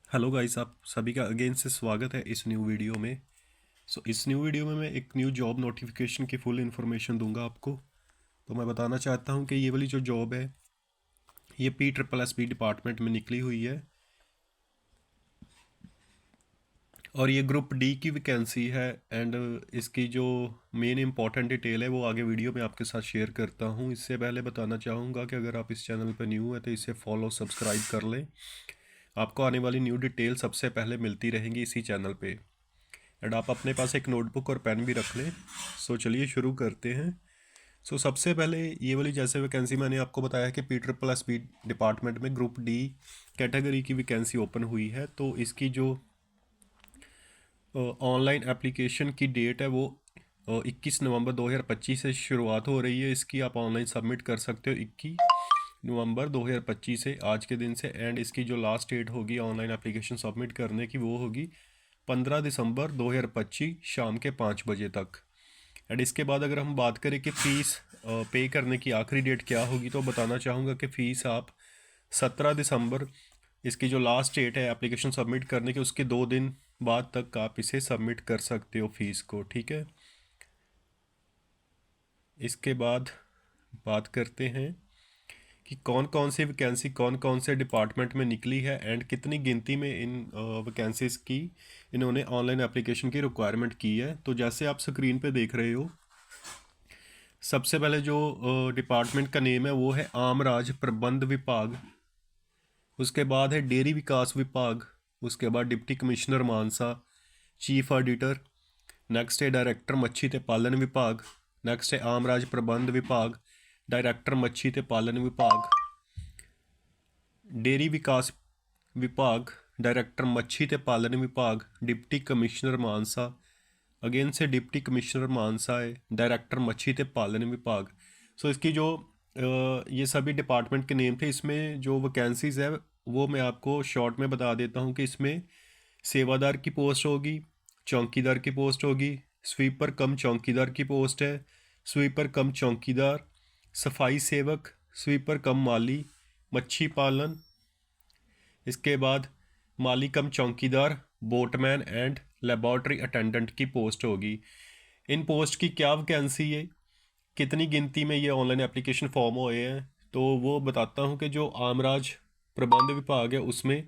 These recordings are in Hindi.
हेलो गाइस, आप सभी का अगेन से स्वागत है इस न्यू वीडियो में। इस न्यू वीडियो में मैं एक न्यू जॉब नोटिफिकेशन की फुल इन्फॉर्मेशन दूंगा आपको। तो मैं बताना चाहता हूं कि ये वाली जो जॉब है ये PSSB डिपार्टमेंट में निकली हुई है और ये ग्रुप डी की वैकेंसी है। एंड इसकी जो मेन इंपॉर्टेंट डिटेल है वो आगे वीडियो में आपके साथ शेयर करता हूँ। इससे पहले बताना चाहूँगा कि अगर आप इस चैनल पर न्यू है तो इसे फॉलो सब्सक्राइब कर लें। आपको आने वाली न्यू डिटेल सबसे पहले मिलती रहेंगी इसी चैनल पे। एंड आप अपने पास एक नोटबुक और पेन भी रख लें। चलिए शुरू करते हैं। सबसे पहले ये वाली जैसे वैकेंसी मैंने आपको बताया कि PSSB डिपार्टमेंट में ग्रुप डी कैटेगरी की वैकेंसी ओपन हुई है। तो इसकी जो ऑनलाइन एप्लीकेशन की डेट है वो 21 नवंबर 2025 से शुरुआत हो रही है। इसकी आप ऑनलाइन सबमिट कर सकते हो 21 नवंबर 2025 से, आज के दिन से। एंड इसकी जो लास्ट डेट होगी ऑनलाइन एप्लीकेशन सबमिट करने की वो होगी 15 दिसंबर 2025 शाम के 5 बजे तक। एंड इसके बाद अगर हम बात करें कि फ़ीस पे करने की आखिरी डेट क्या होगी, तो बताना चाहूँगा कि फ़ीस आप 17 दिसंबर, इसकी जो लास्ट डेट है एप्लीकेशन सबमिट करने की, उसके 2 दिन बाद तक आप इसे सबमिट कर सकते हो फ़ीस को। ठीक है, इसके बाद बात करते हैं कि कौन कौन सी वैकेंसी कौन कौन से डिपार्टमेंट में निकली है एंड कितनी गिनती में इन वैकेंसीज़ की इन्होंने ऑनलाइन एप्लीकेशन की रिक्वायरमेंट की है। तो जैसे आप स्क्रीन पे देख रहे हो, सबसे पहले जो डिपार्टमेंट का नेम है वो है आम राज प्रबंध विभाग। उसके बाद है डेयरी विकास विभाग। उसके बाद डिप्टी कमिश्नर मानसा, चीफ ऑडिटर। नेक्स्ट है डायरेक्टर मच्छी ते पालन विभाग। नेक्स्ट है आम राज प्रबंध विभाग, डायरेक्टर मच्छी ते पालन विभाग। डेयरी विकास विभाग, डायरेक्टर मच्छी ते पालन विभाग, डिप्टी कमिश्नर मानसा। अगेन से डिप्टी कमिश्नर मानसा है, डायरेक्टर मच्छी ते पालन विभाग। इसकी जो ये सभी डिपार्टमेंट के नेम थे। इसमें जो वैकेंसीज़ है वो मैं आपको शॉर्ट में बता देता हूँ कि इसमें सेवादार की पोस्ट होगी, चौकीदार की पोस्ट होगी, स्वीपर कम चौकीदार की पोस्ट है, स्वीपर कम चौकीदार, सफाई सेवक, स्वीपर कम माली, मच्छी पालन। इसके बाद माली कम चौकीदार, बोटमैन एंड लेबॉर्ट्री अटेंडेंट की पोस्ट होगी। इन पोस्ट की क्या वैकेंसी है, कितनी गिनती में ये ऑनलाइन एप्लीकेशन फॉर्म हुए हैं, तो वो बताता हूँ कि जो आमराज प्रबंध विभाग है उसमें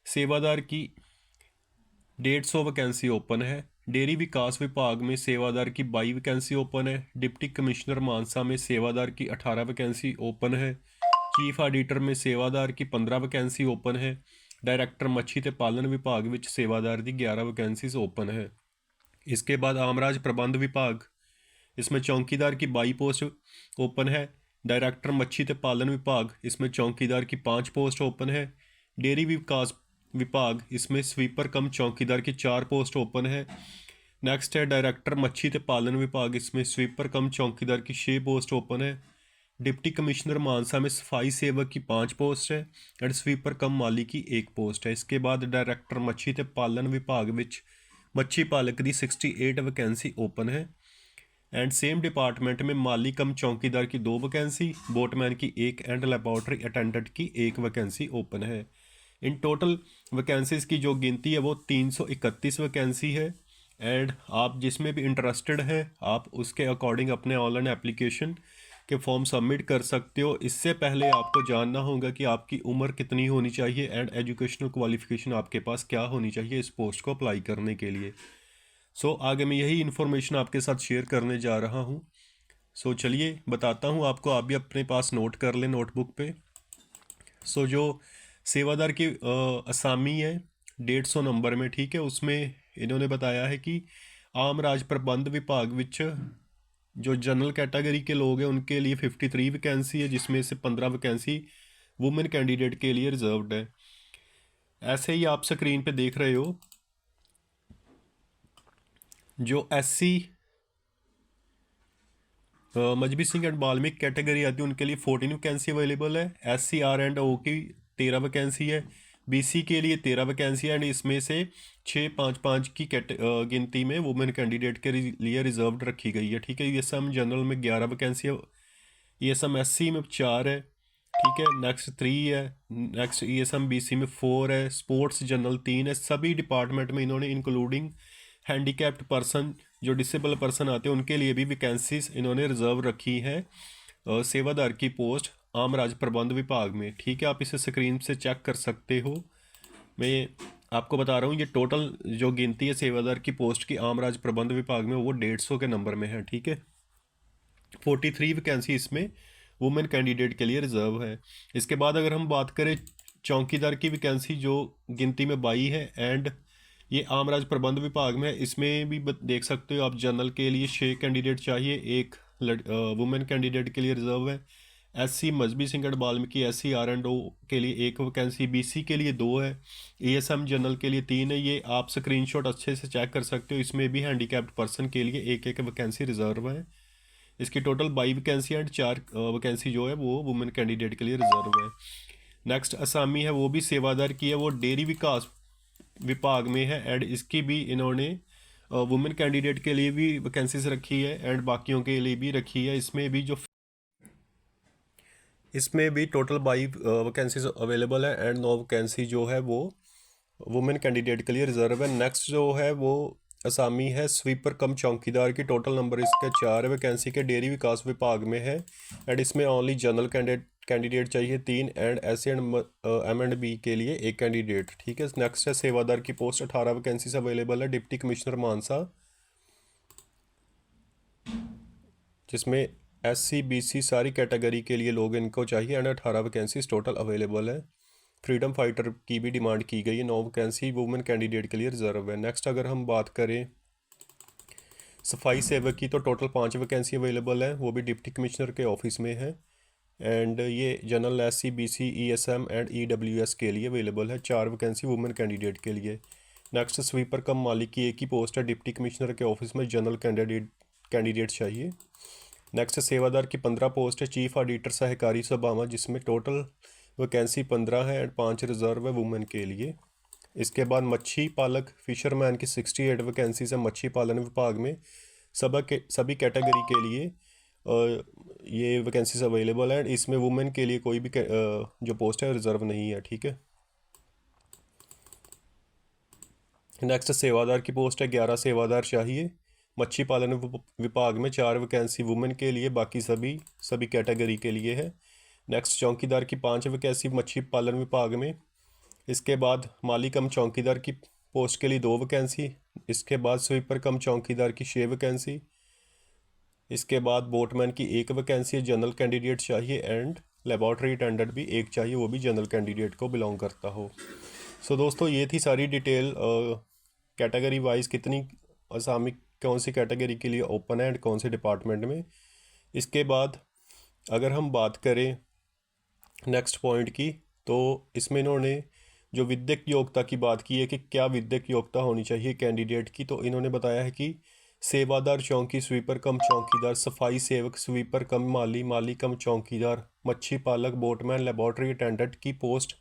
सेवादार की 150 वैकेंसी ओपन है। डेयरी विकास विभाग में सेवादार की 22 वैकेंसी ओपन है। डिप्टी कमिश्नर मानसा में सेवादार की 18 वैकेंसी ओपन है। चीफ ऑडिटर में सेवादार की 15 वैकेंसी ओपन है। डायरेक्टर मच्छी ते पालन विभाग विच सेवादार की 11 वैकेंसीज ओपन है। इसके बाद आमराज प्रबंध विभाग, इसमें चौकीदार की 22 पोस्ट ओपन है। डायरेक्टर मच्छी ते पालन विभाग, इसमें चौकीदार की 5 पोस्ट ओपन है। डेयरी विकास विभाग, इसमें स्वीपर कम चौकीदार की 4 पोस्ट ओपन है। नेक्स्ट है डायरेक्टर मच्छी ते पालन विभाग, इसमें स्वीपर कम चौकीदार की 6 पोस्ट ओपन है। डिप्टी कमिश्नर मानसा में सफाई सेवक की 5 पोस्ट है एंड स्वीपर कम माली की 1 पोस्ट है। इसके बाद डायरेक्टर मच्छी ते पालन विभाग विच मच्छी पालक की 68 वैकेंसी ओपन है। एंड सेम डिपार्टमेंट में माली कम चौकीदार की 2 वैकेंसी, बोटमैन की 1 एंड लेबॉर्ट्री अटेंडेंट की 1 वैकेंसी ओपन है। इन टोटल वैकेंसीज़ की जो गिनती है वो 331 वैकेंसी है। एंड आप जिसमें भी इंटरेस्टेड हैं आप उसके अकॉर्डिंग अपने ऑनलाइन एप्लीकेशन के फॉर्म सबमिट कर सकते हो। इससे पहले आपको जानना होगा कि आपकी उम्र कितनी होनी चाहिए एंड एजुकेशनल क्वालिफिकेशन आपके पास क्या होनी चाहिए इस पोस्ट को अप्लाई करने के लिए। आगे मैं यही इन्फॉर्मेशन आपके साथ शेयर करने जा रहा हूँ। चलिए बताता हूँ आपको, आप भी अपने पास नोट कर लें नोटबुक पे। जो सेवादार की असामी है 150 नंबर में, ठीक है, उसमें इन्होंने बताया है कि आम राज प्रबंध विभाग विच जो जनरल कैटेगरी के लोग हैं उनके लिए 53 वैकेंसी है, जिसमें से 15 वैकेंसी वुमेन कैंडिडेट के लिए रिजर्व्ड है। ऐसे ही आप स्क्रीन पे देख रहे हो, जो SC Mazhabi Singh and Balmiki category आती है उनके लिए 14 वैकेंसी अवेलेबल है। SC R&O की 13 वैकेंसी है। BC के लिए 13 वैकेंसी है एंड इसमें से 6-5-5 की गिनती में वुमेन कैंडिडेट के लिए रिजर्व्ड रखी गई है। ठीक है, ESM जनरल में 11 वैकेंसी है, ESM SC में 4 है। ठीक है। नेक्स्ट 3 है। नेक्स्ट ESM BC में 4 है। स्पोर्ट्स जनरल 3 है। सभी डिपार्टमेंट में इन्होंने इंक्लूडिंग हैंडीकैप्ड पर्सन, जो डिसेबल पर्सन आते हैं उनके लिए भी वैकेंसीज इन्होंने रिजर्व रखी है सेवादार की पोस्ट आम राज प्रबंध विभाग में। ठीक है, आप इसे स्क्रीन से चेक कर सकते हो। मैं आपको बता रहा हूँ ये टोटल जो गिनती है सेवादार की पोस्ट की आम राज प्रबंध विभाग में वो 150 के नंबर में है। ठीक है, 43 वैकेंसी इसमें वुमेन कैंडिडेट के लिए रिजर्व है। इसके बाद अगर हम बात करें चौकीदार की वैकेंसी जो गिनती में 22 है एंड ये आम राज प्रबंध विभाग में है। इसमें भी देख सकते हो आप, जनरल के लिए 6 कैंडिडेट चाहिए, एक वुमेन कैंडिडेट के लिए रिजर्व है। SC मजहबी सिंगड़ बाल्मीकि SC R&O के लिए 1 वैकेंसी, BC के लिए 2 है, ESM जनरल के लिए 3 है। ये आप स्क्रीनशॉट अच्छे से चेक कर सकते हो। इसमें भी हैंडीकैप्ड पर्सन के लिए एक वैकेंसी रिजर्व है। इसकी टोटल 22 वैकेंसी एंड 4 वैकेंसी जो है वो वुमेन कैंडिडेट के लिए रिजर्व है। नेक्स्ट असामी है, वो भी सेवादार की है, वो डेयरी विकास विभाग में है एंड इसकी भी इन्होंने वुमेन कैंडिडेट के लिए भी वैकेंसीज रखी है एंड बाकियों के लिए भी रखी है। इसमें भी टोटल 22 वैकेंसीज अवेलेबल है एंड 9 वैकेंसी जो है वो वुमेन कैंडिडेट के लिए रिजर्व है। नेक्स्ट जो है वो असामी है, स्वीपर कम चौकीदार की टोटल नंबर इसके 4 वैकेंसी के डेयरी विकास विभाग में है एंड इसमें ओनली जनरल कैंडिडेट चाहिए 3 एंड SC&M&B के लिए 1 कैंडिडेट। ठीक है। नेक्स्ट है सेवादार की पोस्ट 18 वैकेंसीज अवेलेबल है डिप्टी कमिश्नर मानसा, जिसमें SC BC सारी कैटेगरी के लिए लोग इनको चाहिए एंड 18 वैकेंसीज टोटल अवेलेबल है। फ्रीडम फाइटर की भी डिमांड की गई है, 9 वैकेंसी वुमेन कैंडिडेट के लिए रिजर्व है। नेक्स्ट अगर हम बात करें सफाई सेवक की तो टोटल 5 वैकेंसी अवेलेबल है, वो भी डिप्टी कमिश्नर के ऑफिस में है एंड ये general SC BC ESM and EWS के लिए अवेलेबल है। 4 वैकेंसी वुमेन कैंडिडेट के लिए। नेक्स्ट स्वीपर कम मालिक की एक ही पोस्ट है डिप्टी कमिश्नर के ऑफिस में, जनरल कैंडिडेट चाहिए। नेक्स्ट सेवादार की 15 पोस्ट है चीफ ऑडिटर सहकारी सभामा, जिसमें टोटल वैकेंसी 15 है एंड 5 रिजर्व है वुमेन के लिए। इसके बाद मच्छी पालक फिशरमैन की 68 वैकेंसीज है मच्छी पालन विभाग में। सभी कैटेगरी के लिए ये वैकेंसीज अवेलेबल है। इसमें वुमेन के लिए कोई भी जो पोस्ट है रिजर्व नहीं है। ठीक है। नेक्स्ट सेवादार की पोस्ट है 11 सेवादार चाहिए मच्छी पालन विभाग में, 4 वैकेंसी वुमेन के लिए, बाकी सभी कैटेगरी के लिए है। नेक्स्ट चौकीदार की 5 वैकेंसी मच्छी पालन विभाग में। इसके बाद माली कम चौकीदार की पोस्ट के लिए 2 वैकेंसी। इसके बाद स्वीपर कम चौकीदार की 6 वैकेंसी। इसके बाद बोटमैन की 1 वैकेंसी है, जनरल कैंडिडेट चाहिए एंड लेबॉर्ट्री अटेंडेंट भी 1 चाहिए, वो भी जनरल कैंडिडेट को बिलोंग करता हो। सो दोस्तों ये थी सारी डिटेल कैटेगरी वाइज कितनी असामी कौन सी कैटेगरी के लिए ओपन है एंड कौन से डिपार्टमेंट में। इसके बाद अगर हम बात करें नेक्स्ट पॉइंट की, तो इसमें इन्होंने जो विद्यक योग्यता की बात की है कि क्या विद्यक योग्यता होनी चाहिए कैंडिडेट की, तो इन्होंने बताया है कि सेवादार चौकी स्वीपर कम चौकीदार, सफाई सेवक स्वीपर कम माली कम चौकीदार, मच्छी पालक, बोटमैन, लेबॉर्ट्री अटेंडेंट की पोस्ट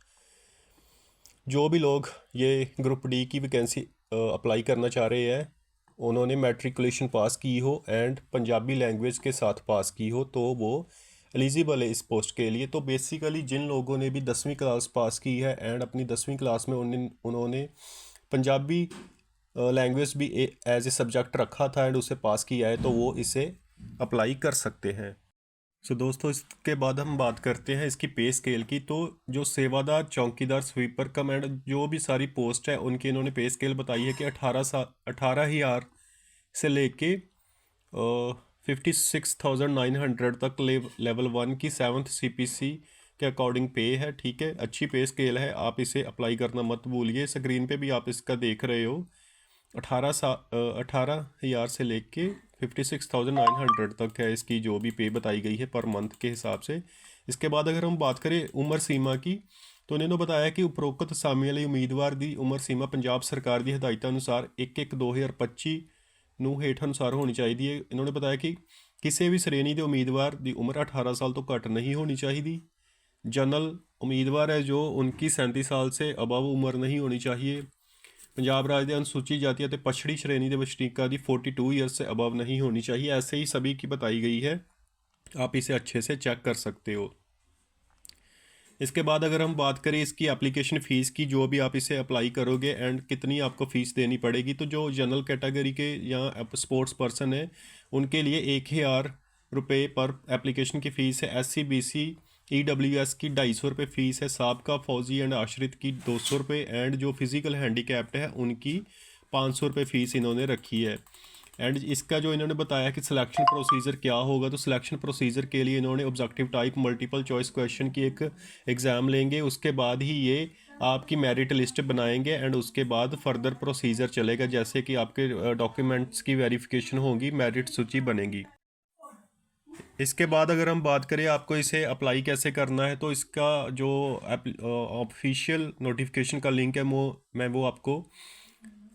जो भी लोग ये ग्रुप D की वैकेंसी अप्लाई करना चाह रहे हैं उन्होंने मैट्रिकुलेशन पास की हो एंड पंजाबी लैंग्वेज के साथ पास की हो तो वो एलिजिबल है इस पोस्ट के लिए। तो बेसिकली जिन लोगों ने भी 10वीं क्लास पास की है एंड अपनी 10वीं क्लास में उन्होंने पंजाबी लैंग्वेज भी एज ए सब्जेक्ट रखा था एंड उसे पास किया है, तो वो इसे अप्लाई कर सकते हैं। सो दोस्तों इसके बाद हम बात करते हैं इसकी पे स्केल की। तो जो सेवादार चौकीदार स्वीपर कम एंड जो भी सारी पोस्ट है उनकी इन्होंने पे स्केल बताई है कि 18,000 से लेके 56,900 तक लेवल 1 की 7th CPC के अकॉर्डिंग पे है। ठीक है, अच्छी पे स्केल है, आप इसे अप्लाई करना मत भूलिए। स्क्रीन पे भी आप इसका देख रहे हो, 18,000 से लेके 56,900 तक है इसकी जो भी पे बताई गई है पर मंथ के हिसाब से। इसके बाद अगर हम बात करें उम्र सीमा की, तो इन्होंने बताया कि उपरोक्त असामी वाले उम्मीदवार की उम्र सीमा पंजाब सरकार की हदायत अनुसार 1/1/2025 ਨੂੰ ਹੇਠ ਅਨੁਸਾਰ ਹੋਣੀ ਚਾਹੀਦੀ ਹੈ। इन्होंने बताया कि ਕਿਸੇ ਵੀ ਸ਼੍ਰੇਣੀ ਦੇ ਉਮੀਦਵਾਰ ਦੀ ਉਮਰ 18 साल तो घट नहीं होनी चाहिए। जनरल उम्मीदवार है जो उनकी 37 साल से अबव उम्र नहीं होनी चाहिए। पंजाब राज के अनुसूचित जाति और पछड़ी श्रेणी के वसनीकों की 42 ईयर्स से अबव नहीं होनी चाहिए। ऐसे ही सभी की बताई गई है, आप इसे अच्छे से चेक कर सकते हो। इसके बाद अगर हम बात करें इसकी एप्लीकेशन फ़ीस की, जो भी आप इसे अप्लाई करोगे एंड कितनी आपको फ़ीस देनी पड़ेगी, तो जो जनरल कैटेगरी के या स्पोर्ट्स पर्सन है उनके लिए 1,000 रुपये पर एप्लीकेशन की फ़ीस है। SC BC EWS की 250 रुपये फ़ीस है। साबका फौजी एंड आश्रित की 200 रुपये एंड जो फिज़िकल हैंडीकैप्ड है उनकी 500 रुपये फ़ीस इन्होंने रखी है। एंड इसका जो इन्होंने बताया कि सिलेक्शन प्रोसीजर क्या होगा, तो सिलेक्शन प्रोसीजर के लिए इन्होंने objective type multiple choice question की एक एग्ज़ाम लेंगे, उसके बाद ही ये आपकी मेरिट लिस्ट बनाएंगे एंड उसके बाद फर्दर प्रोसीजर चलेगा, जैसे कि आपके डॉक्यूमेंट्स की वेरिफिकेशन होगी, मेरिट सूची बनेगी। इसके बाद अगर हम बात करें आपको इसे अप्लाई कैसे करना है, तो इसका जो ऑफिशियल नोटिफिकेशन का लिंक है वो आपको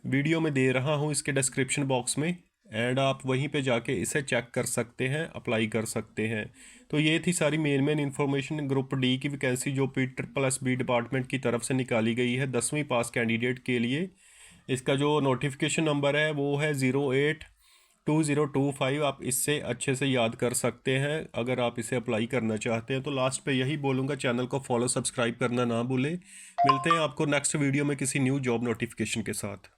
वीडियो में दे रहा हूँ इसके डिस्क्रिप्शन बॉक्स में, एंड आप वहीं पे जाके इसे चेक कर सकते हैं, अप्लाई कर सकते हैं। तो ये थी सारी मेन इन्फॉर्मेशन ग्रुप डी की वैकेंसी जो PSSB डिपार्टमेंट की तरफ से निकाली गई है 10वीं पास कैंडिडेट के लिए। इसका जो नोटिफिकेशन नंबर है वो है 082025। आप इससे अच्छे से याद कर सकते हैं अगर आप इसे अप्लाई करना चाहते हैं। तो लास्ट पे यही बोलूँगा, चैनल को फॉलो सब्सक्राइब करना ना भूलें। मिलते हैं आपको नेक्स्ट वीडियो में किसी न्यू जॉब नोटिफिकेशन के साथ।